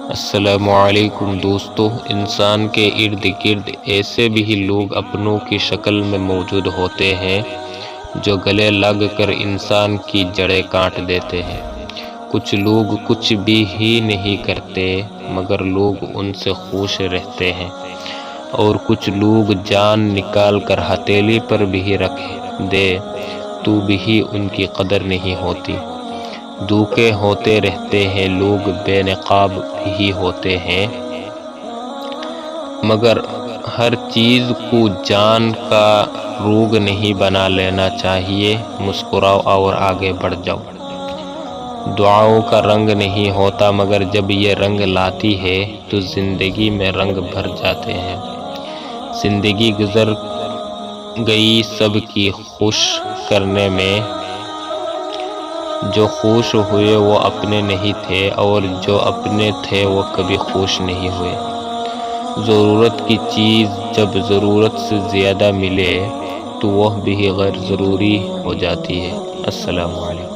السلام علیکم دوستو، انسان کے ارد گرد ایسے بھی لوگ اپنوں کی شکل میں موجود ہوتے ہیں جو گلے لگ کر انسان کی جڑیں کاٹ دیتے ہیں۔ کچھ لوگ کچھ بھی ہی نہیں کرتے مگر لوگ ان سے خوش رہتے ہیں، اور کچھ لوگ جان نکال کر ہتھیلی پر بھی رکھ دے تو بھی ان کی قدر نہیں ہوتی۔ دھوکے ہوتے رہتے ہیں، لوگ بے نقاب بھی ہوتے ہیں، مگر ہر چیز کو جان کا روگ نہیں بنا لینا چاہیے۔ مسکراؤ اور آگے بڑھ جاؤ۔ دعاؤں کا رنگ نہیں ہوتا مگر جب یہ رنگ لاتی ہے تو زندگی میں رنگ بھر جاتے ہیں۔ زندگی گزر گئی سب کی خوش کرنے میں، جو خوش ہوئے وہ اپنے نہیں تھے اور جو اپنے تھے وہ کبھی خوش نہیں ہوئے۔ ضرورت کی چیز جب ضرورت سے زیادہ ملے تو وہ بھی غیر ضروری ہو جاتی ہے۔ السلام علیکم۔